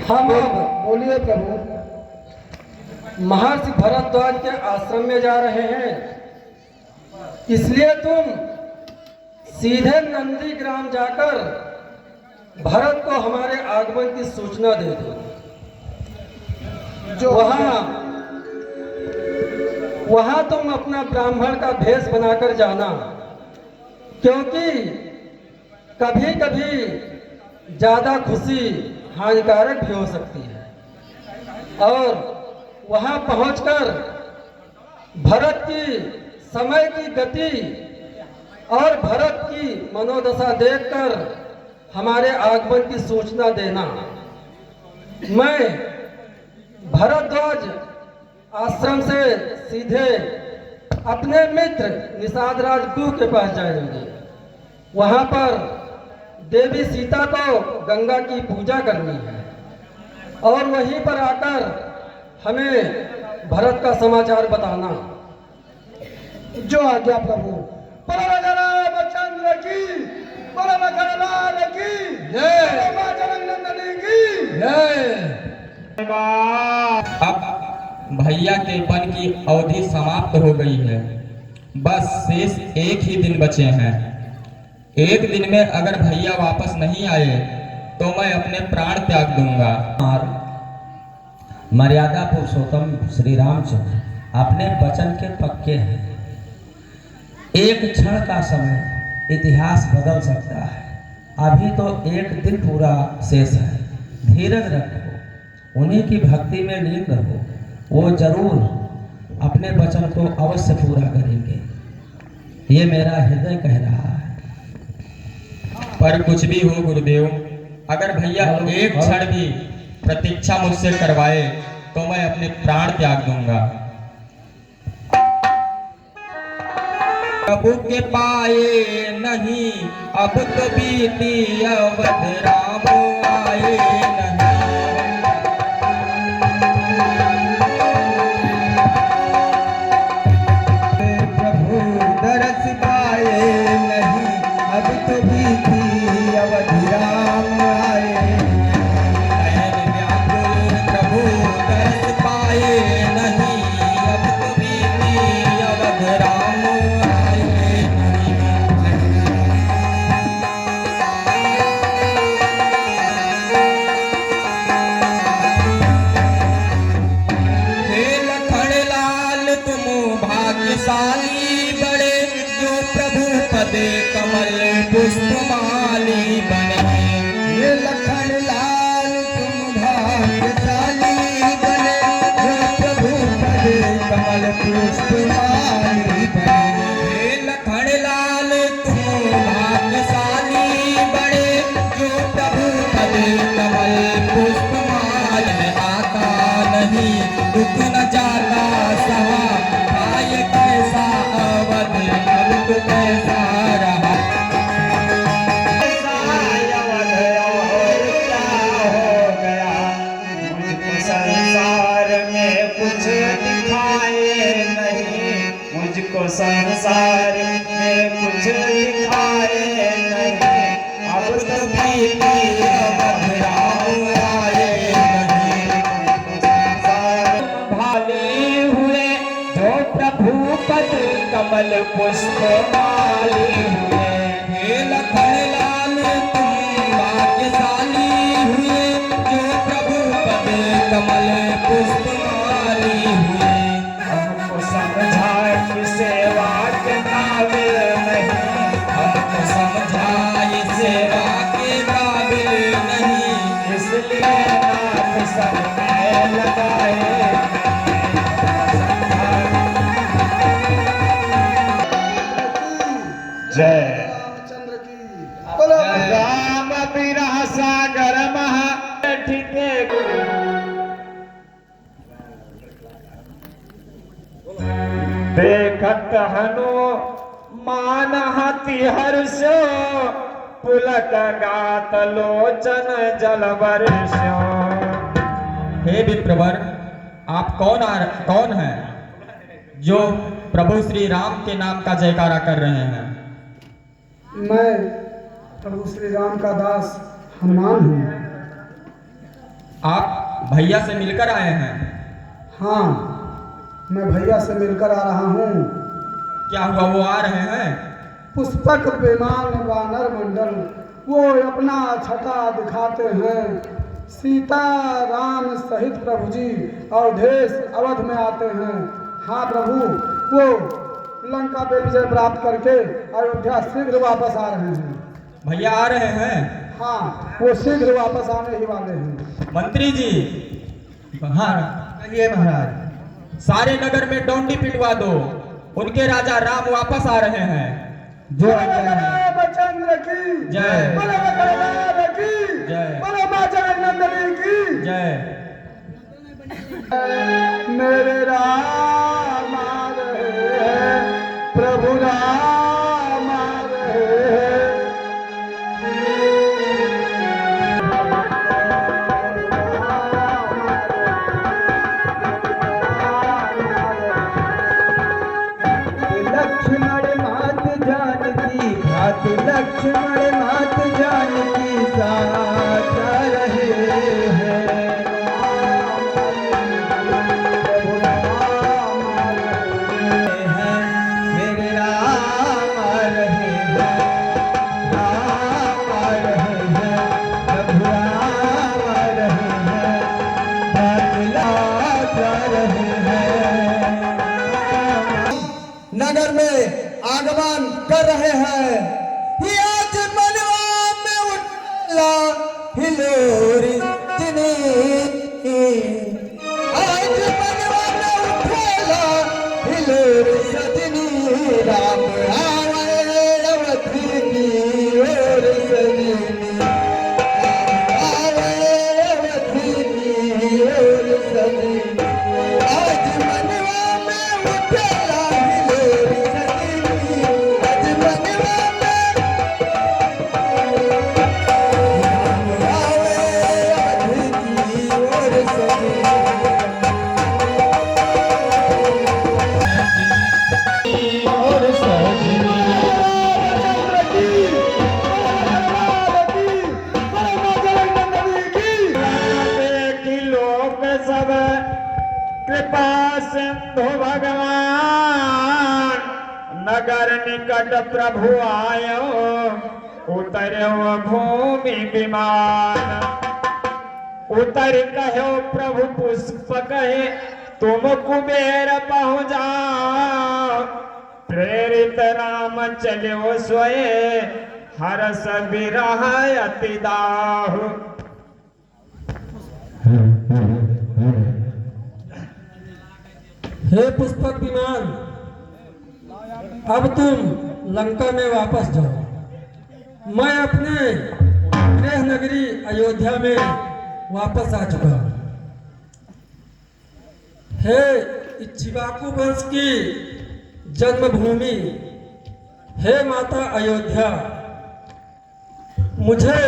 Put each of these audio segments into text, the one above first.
हम अब बोलिए प्रभु। महर्षि भरद्वाज के आश्रम में जा रहे हैं, इसलिए तुम सीधे नंदी ग्राम जाकर भरत को हमारे आगमन की सूचना दे दो। जो वहां तुम अपना ब्राह्मण का भेष बनाकर जाना, क्योंकि कभी कभी ज्यादा खुशी हानिकारक भी हो सकती है। और वहां पहुंचकर भरत की समय की गति और भरत की मनोदशा देखकर हमारे आगमन की सूचना देना। मैं भरद्वाज आश्रम से सीधे अपने मित्र निषादराज गुह के पास जाएंगे। वहां पर देवी सीता को गंगा की पूजा करनी है और वहीं पर आकर हमें भरत का समाचार बताना। जो आज्ञा प्रभु। चंद्र की अब भैया के पन की अवधि समाप्त हो गई है। बस शेष एक ही दिन बचे हैं। एक दिन में अगर भैया वापस नहीं आए तो मैं अपने प्राण त्याग दूंगा। मर्यादा पुरुषोत्तम श्री रामचंद्र अपने वचन के पक्के हैं। एक क्षण का समय इतिहास बदल सकता है। अभी तो एक दिन पूरा शेष है। धीरज रखो, उन्हीं की भक्ति में लीन रहो। वो जरूर अपने वचन को अवश्य पूरा करेंगे, ये मेरा हृदय कह रहा है। पर कुछ भी हो गुरुदेव, अगर भैया एक क्षण भी प्रतीक्षा मुझसे करवाए तो मैं अपने प्राण त्याग दूंगा। प्रभु के पाए नहीं अब तो बीती अवध, राम आए नहीं। प्रभु दरस पाए नहीं अब तो बीती अवध, राम आए। प्रभु दरस पाए नहीं अब तो बीती अवध, राम भाग्यशाली बड़े जो प्रभु पदे कमल पुष्पमाली बने। ये लखन लाल तुम भाग्यशाली बने जो प्रभु पदे कमल पुष्पमाली बने। ये लखन लाल तुम भाग्यशाली बड़े जो प्रभु पदे कमल पुष्पमाली में आता नहीं दुख न जाता सहा। कैसा अवध अब तो कैसा रहा। अवध और क्या हो गया, मुझको संसार में कुछ दिखाए नहीं। मुझको संसार में कुछ दिखाए नहीं। अब तो बीती अवध, राम आए नहीं। संसार भाले हुए जो प्रभु पद कमल पुष्पमाली हुए। हे लखन लाल तुम भाग्यशाली हुए जो प्रभु पद कमल पुष्पमाली हुए। हमको समझा कि सेवा के काबिल नहीं। हमको समझा ये सेवा के काबिल नहीं, इसलिए नाथ सब में लगाए। जय चंद्र की राम बिरह सागर महा देखत हनु मान हति हर्षो पुलक गात लोचन जल वर्षो। हे विप्रवर, आप कौन हैं जो प्रभु श्री राम के नाम का जयकारा कर रहे हैं? मैं प्रभु श्री राम का दास हनुमान हूँ। आप भैया से मिलकर आए हैं? हाँ, मैं भैया से मिलकर आ रहा हूँ। क्या हुआ, वो आ रहे हैं? पुष्पक विमान वानर मंडल वो अपना छटा दिखाते हैं। सीता राम सहित प्रभु जी अवधेश अवध में आते हैं। हाँ प्रभु, वो लंका पे विजय प्राप्त करके अयोध्या शीघ्र वापस आ रहे हैं। भैया आ रहे हैं? हाँ, वो शीघ्र वापस आने ही वाले हैं। मंत्री जी, हाँ कहिए महाराज। सारे नगर में डोंडी पिटवा दो, उनके राजा राम वापस आ रहे हैं। जो आज्ञा है। रामचंद्र की जय। बोलो भगवान की जय। बोलो मां जगन्नंदनी की जय। मेरे राम आ रहे हैं, प्रभु राम आ रहे हैं। लक्ष्मण मात जानकी भ्रात लक्ष्मण मात जानकी साथ रहे हैं। मेरे राम आ रहे हैं, राम आ रहे हैं, प्रभु राम आ रहे हैं, भ्रात लाथ आ रहे हैं। नगर में आगमन कर रहे हैं। ही आज मनवा में उठला हिलोरी जिनी, आज मनवा में उठला हिलोरी सजनी। राम आवे अवध की ओर सजनी, राम आवे अवध की ओर सजनी। आज मनवा में उठला हिलोरी सजनी, आज मनवा में राम आवे अवध की ओर सजनी। और सजनी रामचंद्र की भगवान की बोलो मां जगन्नंदनी की। की लोक सब कृपा सिंधु भगवान, नगर निकट प्रभु आयो, उतर्यो भूमि विमान। उतर कहो प्रभु पुष्प कहे, तुम कुबेर पहुँचा। प्रेरित राम चलो सोए, हरस बिरह अति दाहु। हे पुष्पक विमान, अब तुम लंका में वापस जाओ। मैं अपने गृह नगरी अयोध्या में वापस आ चुका हूं। हे इक्ष्वाकु वंश की जन्मभूमि, हे माता अयोध्या, मुझे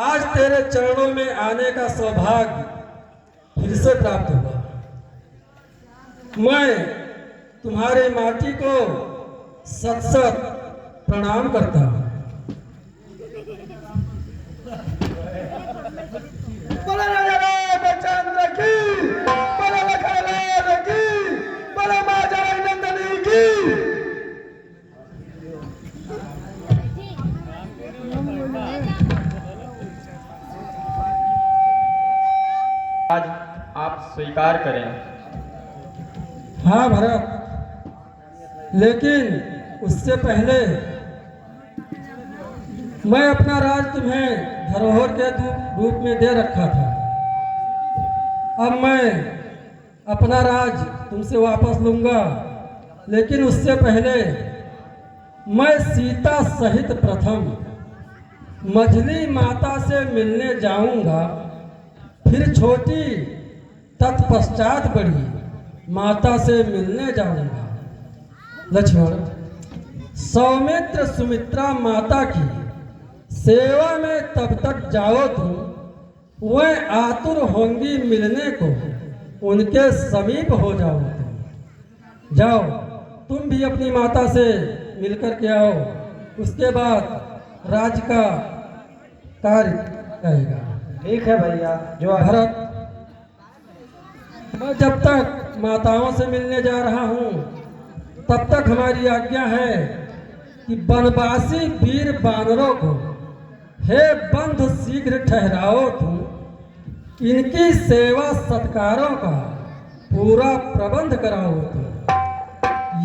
आज तेरे चरणों में आने का सौभाग्य फिर से प्राप्त हुआ। मैं तुम्हारे माटी को सत सत प्रणाम करता हूँ। बोलो रामचंद्र की बोलो लखनलाल की बोलो मां जगन्नंदनी की। आज आप स्वीकार करें। हाँ भरत, लेकिन उससे पहले मैं अपना राज तुम्हें धरोहर के रूप में दे रखा था। अब मैं अपना राज तुमसे वापस लूंगा, लेकिन उससे पहले मैं सीता सहित प्रथम मझली माता से मिलने जाऊंगा, फिर छोटी, तत्पश्चात बड़ी माता से मिलने जाऊंगा। लक्ष्मण, सौमित्र सुमित्रा माता की सेवा में तब तक जाओ तुम, वह आतुर होंगी मिलने को, उनके समीप हो जाओ तुम। जाओ, तुम भी अपनी माता से मिलकर के आओ, उसके बाद राज का कार्य करेगा। ठीक है भैया, जो भरत, मैं जब तक माताओं से मिलने जा रहा हूँ तब तक हमारी आज्ञा है कि बनवासी वीर बानरों को हे बंधु शीघ्र ठहराओ तुम, इनकी सेवा सत्कारों का पूरा प्रबंध कराओ तुम।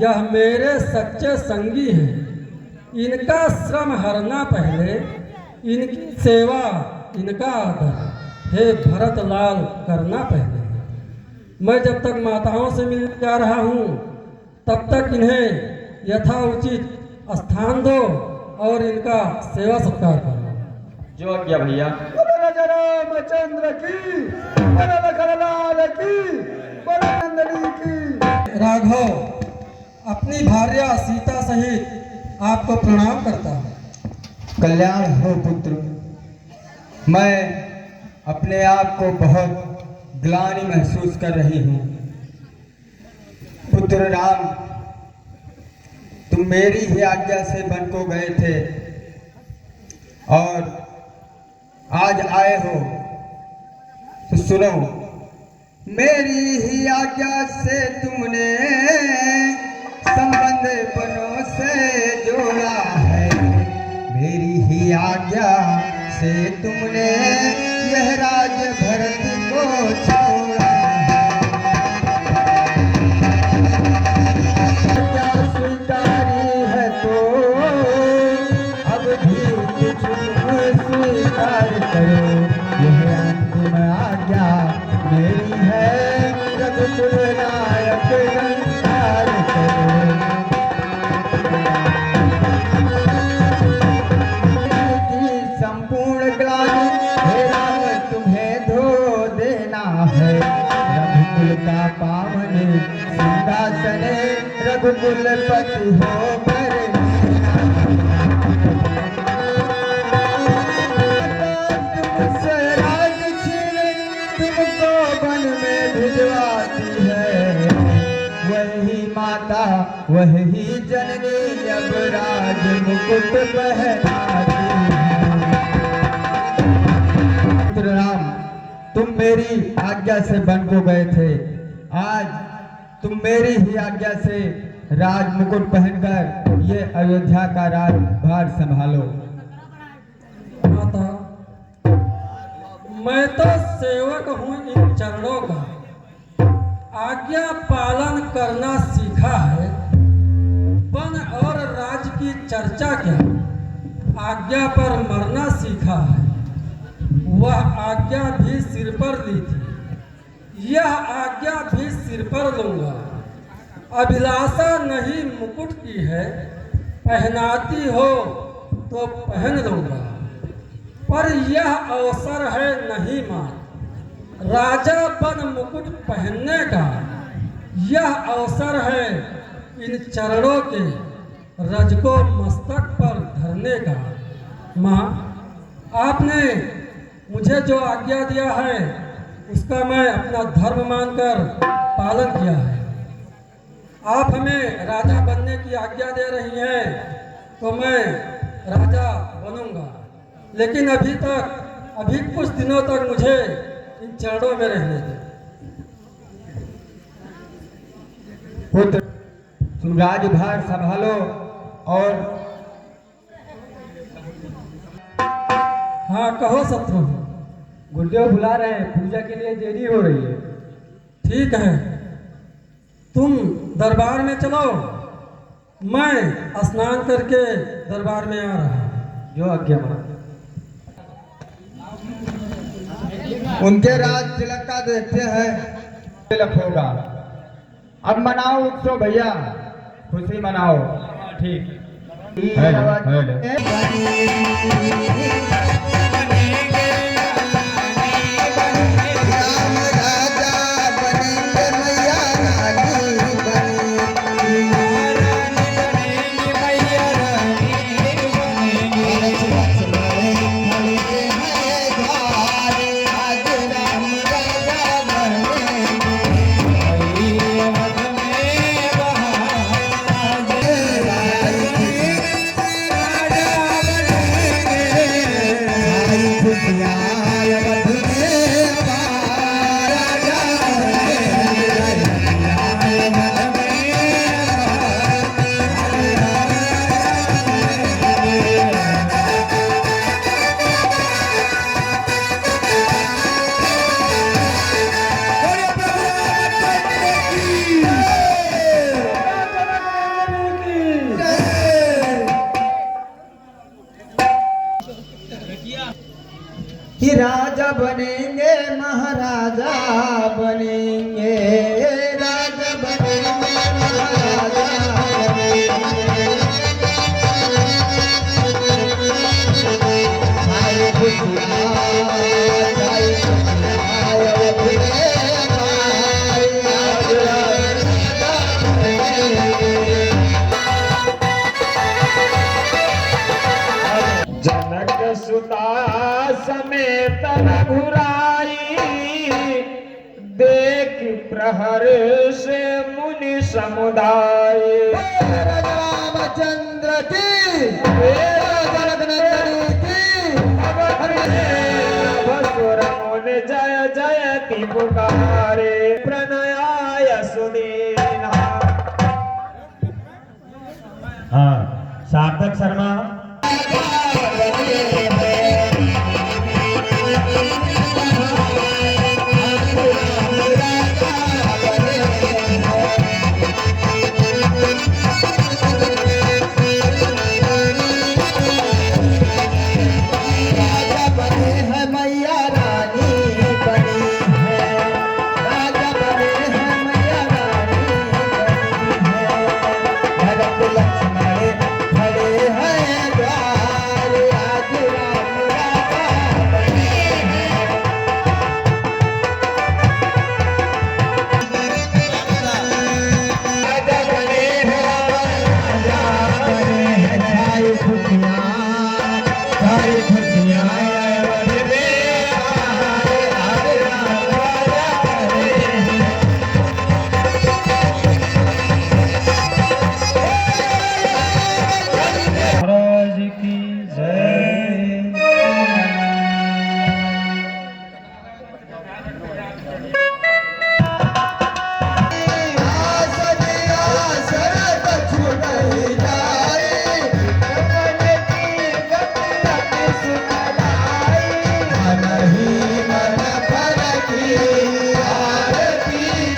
यह मेरे सच्चे संगी हैं, इनका श्रम हरना पहले, इनकी सेवा इनका आदर हे भरतलाल करना पहले। मैं जब तक माताओं से मिलने जा रहा हूँ तब तक इन्हें यथाउचित स्थान दो और इनका सेवा सत्कार करो। जो आज्ञा भैया। बोलो राजा रामचंद्र की, बोलो लखनलाल की, बोलो नंदिनी की। राघव अपनी भार्या सीता सहित आपको प्रणाम करता हूँ। कल्याण हो पुत्र। मैं अपने आप को बहुत ग्लानि महसूस कर रही हूँ। पुत्र राम, तुम मेरी ही आज्ञा से वन को गए थे और आज आए हो, तो सुनो, मेरी ही आज्ञा से तुमने संबंध वनों से जोड़ा है। मेरी ही आज्ञा से तुमने यह राज भरत को छोड़ा है। क्या स्वीकारी है तो अब भी कुछ स्वीकार करो। यह अंतिम आज्ञा मेरी है, रघुकुल नायक अंकार करो। संपूर्ण ग्लानि हे राम तुम्हें धो देना है। रघुकुल का पावन सिंहासन रघुकुल पति हो कर तुमसे राज छीन तुमको वन में भिजवाती है। वही माता वही जननी अब राज मुकुट पहनाती है। राम, तुम मेरी आज्ञा से वन को गए थे, आज तुम मेरी ही आज्ञा से राज मुकुट पहनकर ये अयोध्या का राजभार संभालो। माता, मैं तो सेवक हूँ इन चरणों का, आज्ञा पालन करना सीखा है। वन और राज की चर्चा क्या, आज्ञा पर मरना सीखा है। वह आज्ञा भी सिर पर ली थी, यह आज्ञा भी सिर पर लूंगा। अभिलाषा नहीं मुकुट की है, पहनाती हो तो पहन लूंगा, पर यह अवसर है नहीं मान राजा बन मुकुट पहनने का। यह अवसर है इन चरणों के रज को मस्तक पर धरने का। माँ, आपने मुझे जो आज्ञा दिया है उसका मैं अपना धर्म मानकर पालन किया है। आप हमें राजा बनने की आज्ञा दे रही हैं तो मैं राजा बनूंगा, लेकिन अभी कुछ दिनों तक मुझे इन चरणों में रहने दें। पुत्र, तुम राजभार संभालो और हाँ, कहो शत्रु। गुरुदेव बुला रहे हैं, पूजा के लिए देरी हो रही है। ठीक है, तुम दरबार में चलो, मैं स्नान करके दरबार में आ रहा हूँ। जो आज्ञा मां। उनके राज तिलक का देखते हैं, तिलक होगा। अब मनाओ उत्सव भैया, खुशी मनाओ। ठीक कि राजा बनेंगे महाराजा बनेंगे, राजा बनेंगे महाराजा बनेंगे। आए खुशियाँ, आए खुशियाँ, आए जनक सुता समेत रघुराई, देख प्रहर से मुनि समुदाय। रामचंद्र की, जनक की, भसुर मुनि जय जयति पुकारे, प्रणयाय सुदीना। हाँ, सार्थक शर्मा